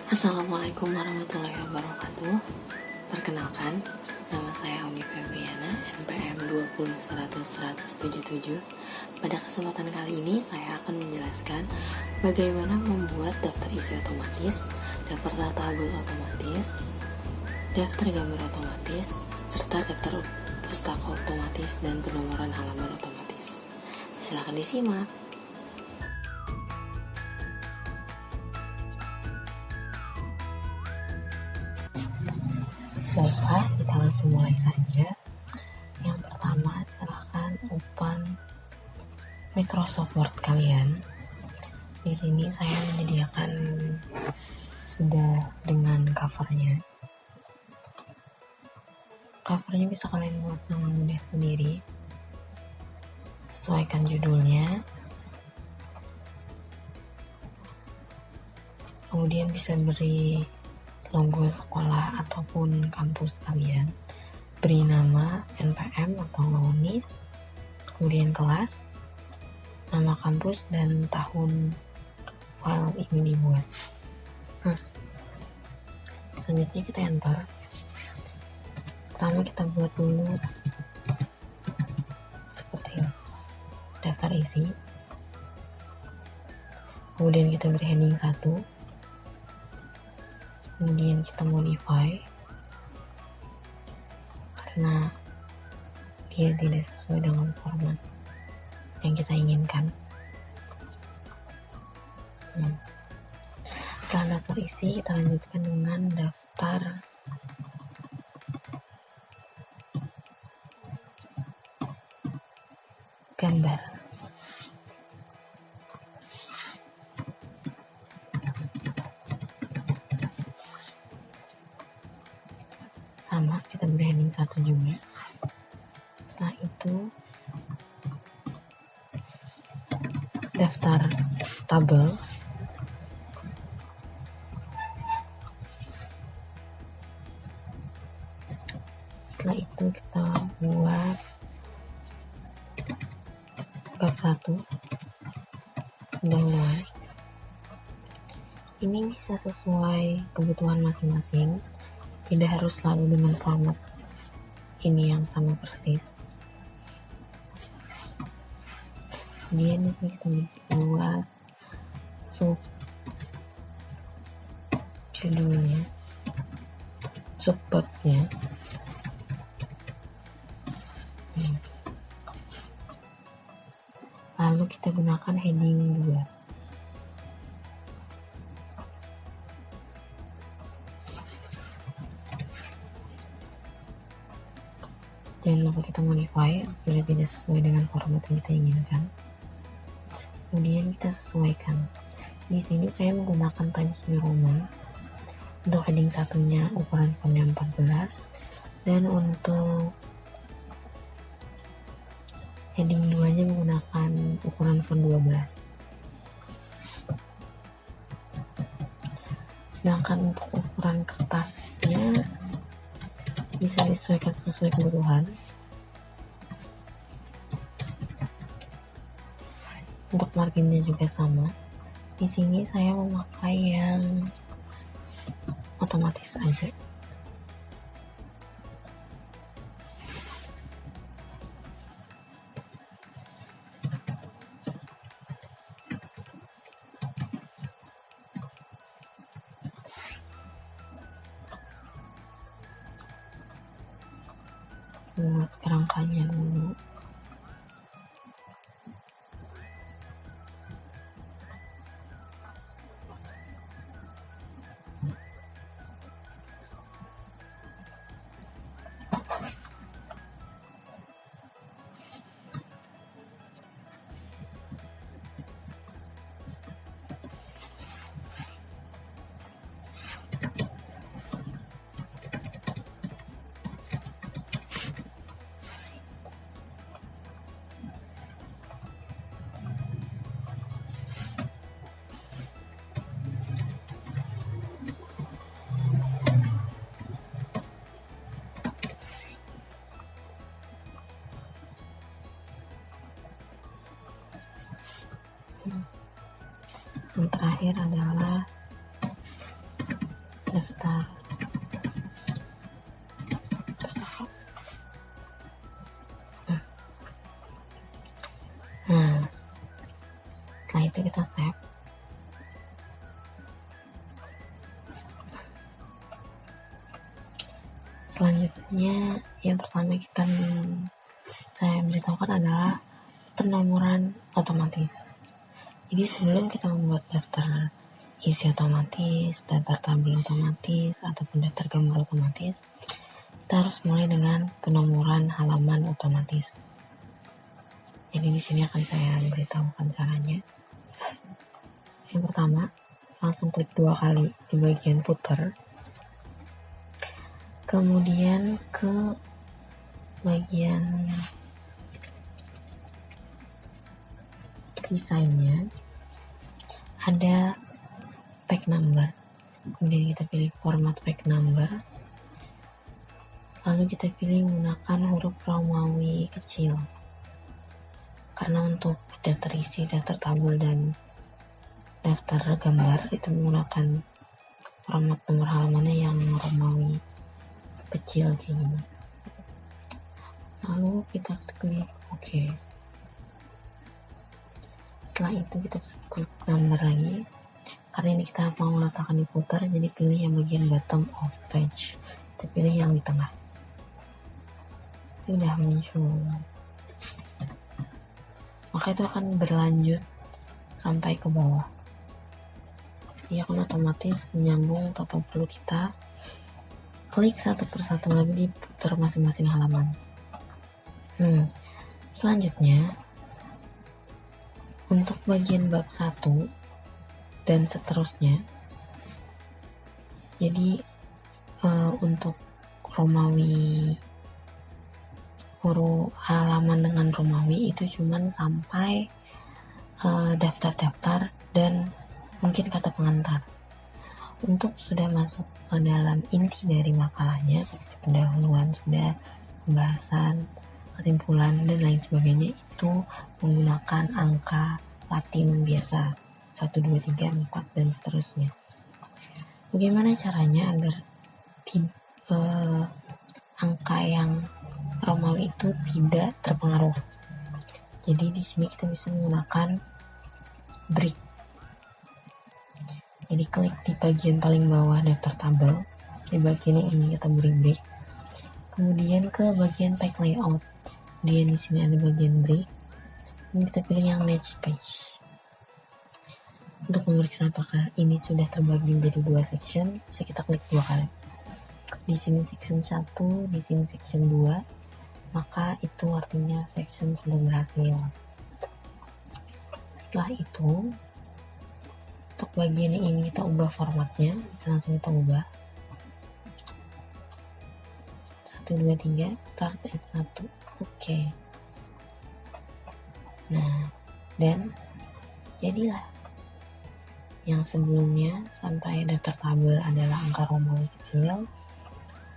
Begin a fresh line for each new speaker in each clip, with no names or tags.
Assalamualaikum warahmatullahi wabarakatuh. Perkenalkan, nama saya Umi Febriana, NPM 2010077. Pada kesempatan kali ini saya akan menjelaskan bagaimana membuat daftar isi otomatis, daftar tabel otomatis, daftar gambar otomatis, serta daftar pustaka otomatis dan penomoran halaman otomatis. Silakan disimak. Baiklah, kita langsung mulai saja. Yang pertama, silakan open Microsoft Word kalian. Di sini saya menyediakan sudah dengan covernya. Covernya bisa kalian buat dengan mudah sendiri. Sesuaikan judulnya. Kemudian bisa beri logo sekolah ataupun kampus kalian, beri nama NPM atau UNIS, kemudian kelas, nama kampus, dan tahun file ini dibuat. Selanjutnya kita enter. Pertama kita buat dulu seperti ini, daftar isi, kemudian kita beri heading 1, kemudian kita modify karena dia tidak sesuai dengan format yang kita inginkan. Setelah daftar isi, kita lanjutkan dengan daftar gambar. Sama, kita beri heading 1 juga. Setelah itu daftar tabel, setelah itu kita buat bab 1 pendahuluan. Ini bisa sesuai kebutuhan masing-masing, tidak harus selalu dengan format ini yang sama persis. Kemudian di sini kita buat sub judulnya, subbabnya. Lalu kita gunakan heading 2. Jangan lupa kita modify bila tidak sesuai dengan format yang kita inginkan. Kemudian kita sesuaikan. Di sini saya menggunakan Times New Roman. Untuk heading 1-nya ukuran fontnya 14, dan untuk heading 2-nya menggunakan ukuran font 12. Sedangkan untuk ukuran kertasnya bisa disesuaikan sesuai kebutuhan. Untuk marginnya juga sama. Di sini saya memakai yang otomatis aja. Buat kerangkanya dulu. Yang terakhir adalah daftar. Nah, setelah itu kita save. Selanjutnya yang pertama saya beritahukan adalah penomoran otomatis. Jadi sebelum kita membuat daftar isi otomatis, daftar tabel otomatis, ataupun daftar gambar otomatis, kita harus mulai dengan penomoran halaman otomatis. Jadi di sini akan saya beritahukan caranya. Yang pertama, langsung klik 2 kali di bagian footer. Kemudian ke bagian desainnya ada page number, kemudian kita pilih format page number, lalu kita pilih menggunakan huruf Romawi kecil, karena untuk daftar isi, daftar tabel, dan daftar gambar itu menggunakan format nomor halamannya yang Romawi kecil kayak gini. Lalu kita klik OK. Setelah itu kita klik gambar lagi, karena ini kita mau meletakkan di footer, jadi pilih yang bagian bottom of page, kita pilih yang di tengah. Sudah muncul, maka itu akan berlanjut sampai ke bawah. Dia akan otomatis menyambung tanpa perlu kita klik satu persatu lagi di footer masing-masing halaman. Selanjutnya untuk bagian bab 1 dan seterusnya, jadi untuk Romawi, huruf halaman dengan Romawi itu cuman sampai daftar-daftar dan mungkin kata pengantar. Untuk sudah masuk ke dalam inti dari makalahnya seperti pendahuluan, sudah pembahasan, kesimpulan, dan lain sebagainya, itu menggunakan angka Latin biasa 1, 2, 3, 4, dan seterusnya. Bagaimana caranya agar angka yang Romawi itu tidak terpengaruh? Jadi di sini kita bisa menggunakan break. Jadi klik di bagian paling bawah daftar tabel, di bagian yang ini kita beri break. Kemudian ke bagian page layout, kemudian di sini ada bagian break. Ini kita pilih yang match page. Untuk memeriksa apakah ini sudah terbagi menjadi 2 section, bisa kita klik 2 kali. Di sini section 1, di sini section 2, maka itu artinya section sudah berhasil. Setelah itu, untuk bagian yang ini kita ubah formatnya, bisa langsung kita ubah. 1, 2, 3, start at 1. Oke. Nah, dan jadilah yang sebelumnya sampai daftar tabel adalah angka Romawi kecil,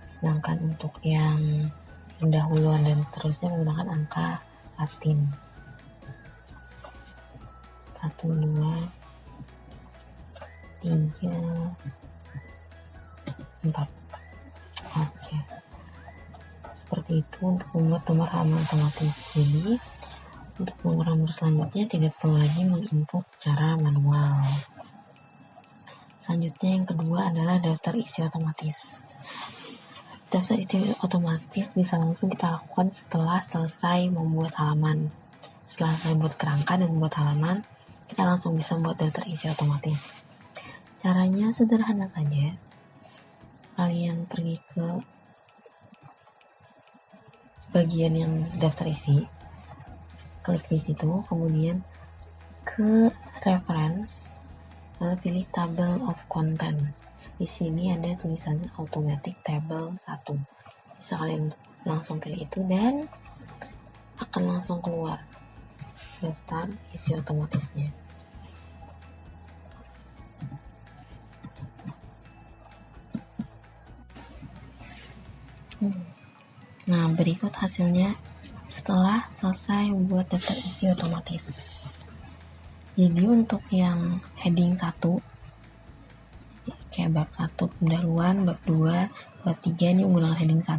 sedangkan untuk yang pendahuluan dan seterusnya menggunakan angka Latin. 1, 2, 3, 4. Oke. Seperti itu untuk membuat nomor halaman otomatis. Jadi untuk nomor selanjutnya tidak perlu lagi menginput secara manual. Selanjutnya yang kedua adalah daftar isi otomatis. Daftar isi otomatis bisa langsung kita lakukan setelah selesai membuat halaman. Setelah saya buat kerangka dan buat halaman, kita langsung bisa membuat daftar isi otomatis. Caranya sederhana saja. Kalian pergi ke bagian yang daftar isi, klik di situ, kemudian ke reference, lalu pilih table of contents. Di sini ada tulisannya automatic table 1. Bisa kalian langsung pilih itu dan akan langsung keluar daftar isi otomatisnya. Nah, berikut hasilnya setelah selesai membuat daftar isi otomatis. Jadi untuk yang heading 1 kayak bab 1 pendahuluan, bab 2, bab 3 ini menggunakan heading 1.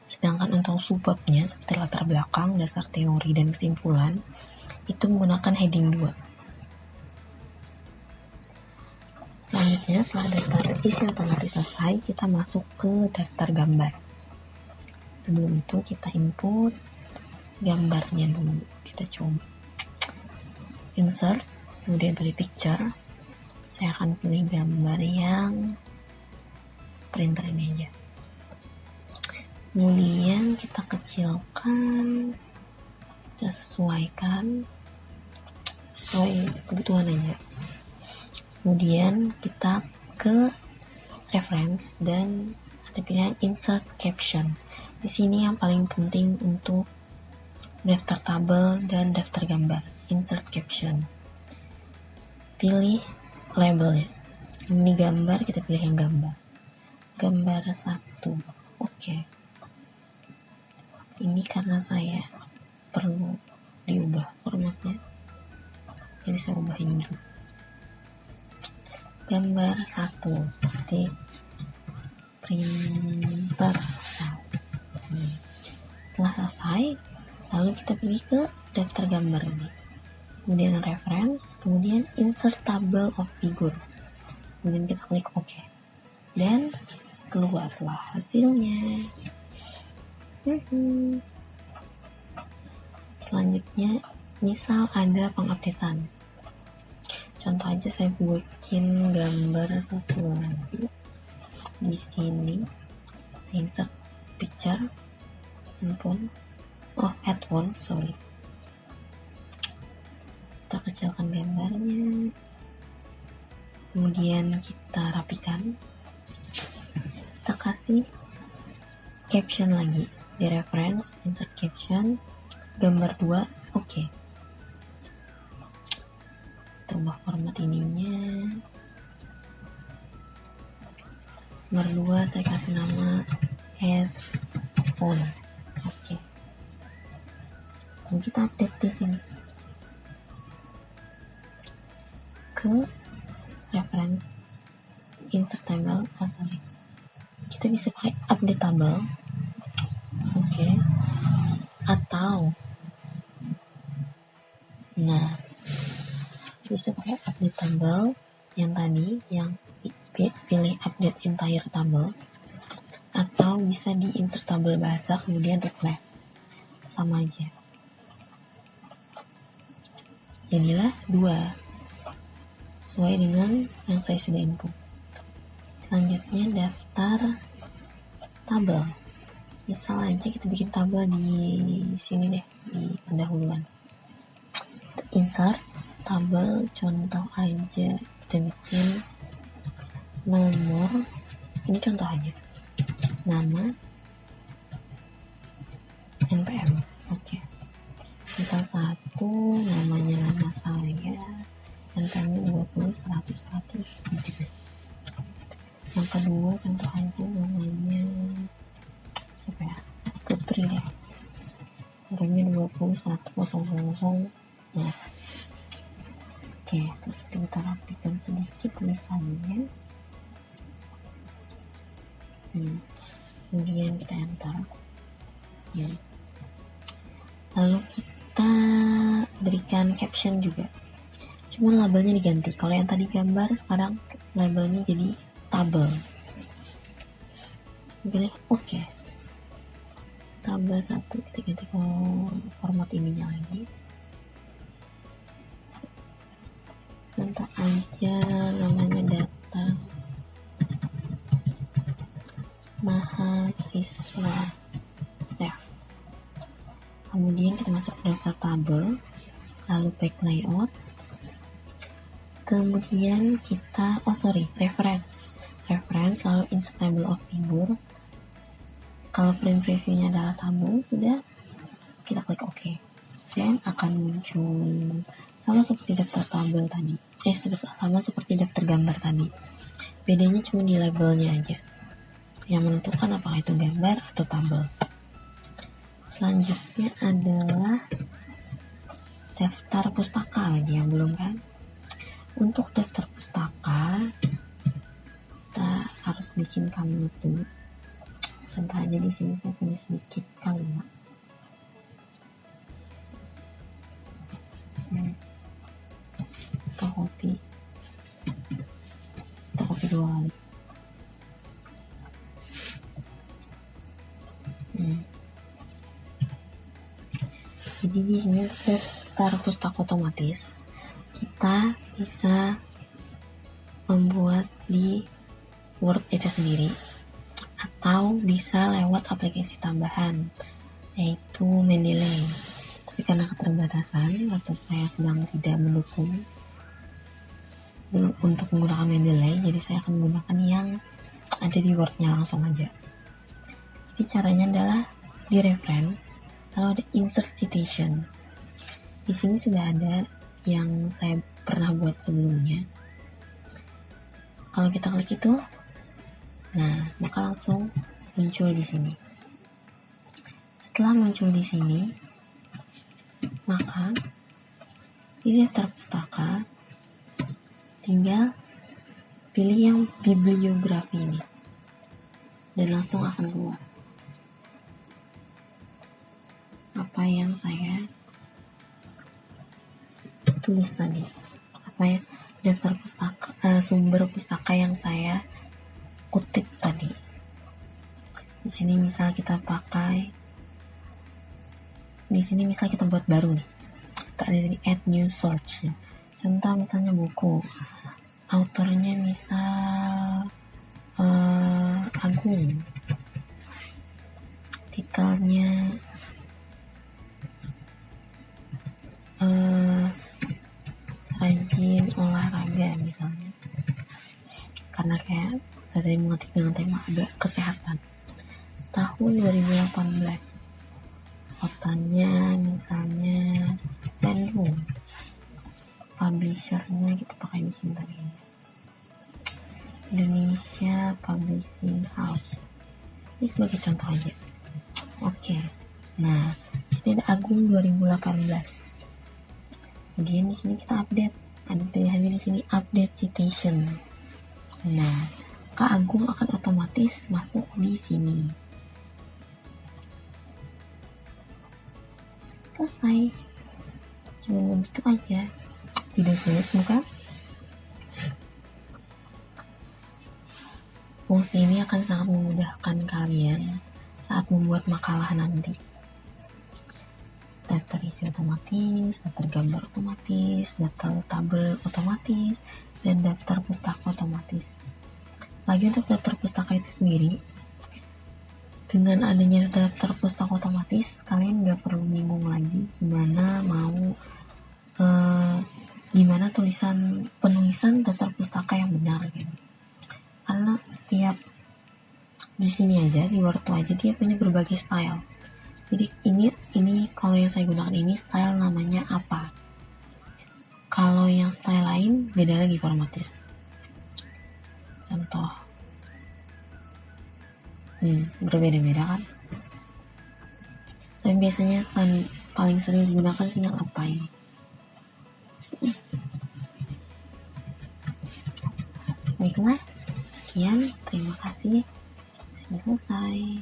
Sedangkan untuk subbabnya seperti latar belakang, dasar teori, dan kesimpulan itu menggunakan heading 2. Selanjutnya setelah daftar isi otomatis selesai, kita masuk ke daftar gambar. Sebelum itu kita input gambarnya dulu. Kita coba insert, kemudian pilih picture. Saya akan pilih gambar yang printer ini aja. Kemudian kita kecilkan, kita sesuaikan sesuai kebutuhan aja. Kemudian kita ke reference dan ada pilihan insert caption. Di sini yang paling penting untuk daftar tabel dan daftar gambar. Insert caption. Pilih labelnya. Ini gambar, kita pilih yang gambar. Gambar 1. Oke. Ini karena saya perlu diubah formatnya, jadi saya ubah ini dulu. Gambar 1 di printer. Setelah selesai, lalu kita pergi ke daftar gambar ini. Kemudian reference, kemudian insert table of figure. Kemudian kita klik OK. Dan keluarlah hasilnya. Selanjutnya, misal ada pengupdatean. Contoh aja saya bikin gambar satu lagi. Di sini insert picture, add one, sorry. Kita kecilkan gambarnya. Kemudian kita rapikan. Kita kasih caption lagi. Di reference, insert caption, gambar 2, oke. Kita ubah format ininya. Gambar 2 saya kasih nama headphone, oke. Dan kita update di sini ke reference, insert table, kita bisa pakai update table. Oke. Atau bisa pakai update table yang tadi, yang pilih update entire table, atau bisa di insert table bahasa kemudian replace, sama aja. Jadilah 2 sesuai dengan yang saya sudah input. Selanjutnya daftar tabel. Misal aja kita bikin tabel di sini deh, di pendahuluan. Insert tabel, contoh aja kita bikin nomor, ini contoh aja, nama, NPM, oke. Misal 1, namanya nama saya, NPM 20, 100, 100, gitu. Yang kedua contoh aja namanya siapa ya, Putri deh, nomornya 21, 000. Nah, oke, seperti kita rapikan sedikit tulisannya. Kemudian kita enter ya. Lalu kita berikan caption juga, cuma labelnya diganti. Kalau yang tadi gambar, sekarang labelnya jadi tabel. Pilih oke. Tabel 1 kita ganti ke format ininya lagi. Contoh aja namanya data mahasiswa, save. Kemudian kita masuk ke daftar tabel, lalu back layout. Kemudian kita reference lalu insert table of figure. Kalau print previewnya adalah tabel, sudah kita klik OK, dan akan muncul sama seperti daftar tabel tadi, sama seperti daftar gambar tadi. Bedanya cuma di labelnya aja yang menentukan apakah itu gambar atau tabel. Selanjutnya adalah daftar pustaka lagi yang belum kan. Untuk daftar pustaka harus bikin kalimat dulu. Contoh aja di sini saya punya sedikit kalimat. Kita copy 2 kali. Jadi di sini daftar pustaka otomatis kita bisa membuat di Word itu sendiri atau bisa lewat aplikasi tambahan yaitu Mendeley. Tapi karena keterbatasan laptop saya sedang tidak mendukung untuk menggunakan Mendeley, jadi saya akan menggunakan yang ada di Word-nya langsung aja. Jadi caranya adalah di reference, lalu ada insert citation. Di sini sudah ada yang saya pernah buat sebelumnya. Kalau kita klik itu, nah maka langsung muncul di sini. Setelah muncul di sini, maka di daftar pustaka tinggal pilih yang bibliografi ini dan langsung akan keluar apa yang saya tulis tadi, apa ya, daftar pustaka, sumber pustaka yang saya kutip tadi. Di sini misal kita pakai, di sini misal kita buat baru nih, kita ada di add new source. Contoh misalnya buku, autornya misal Agung, titelnya rajin olahraga misalnya, karena kayak saya tadi mengetik dengan tema agak kesehatan. Tahun 2018, autornya misalnya Bandung, publishernya kita pakai di sini tadi, Indonesia Publishing House. Ini sebagai contoh aja. Oke. Nah, ini ada Agung 2018. Kemudian di sini kita update. Ada pilihannya di sini update citation. Nah, Kak Agung akan otomatis masuk di sini. Selesai. Cuma begitu aja. Tidak sulit bukan? Fungsi ini akan sangat memudahkan kalian saat membuat makalah nanti. Daftar isi otomatis, daftar gambar otomatis, daftar tabel otomatis, dan daftar pustaka otomatis. Lagi untuk daftar pustaka itu sendiri, dengan adanya daftar pustaka otomatis, kalian gak perlu bingung lagi gimana penulisan daftar pustaka yang benar gitu. Karena setiap di sini aja, di Word aja dia punya berbagai style. Jadi ini kalau yang saya gunakan ini style namanya apa. Kalau yang style lain beda lagi formatnya. Contoh. Berbeda-beda kan. Dan biasanya paling sering digunakan sih yang apa ini. Baiklah, sekian. Terima kasih. Sudah selesai.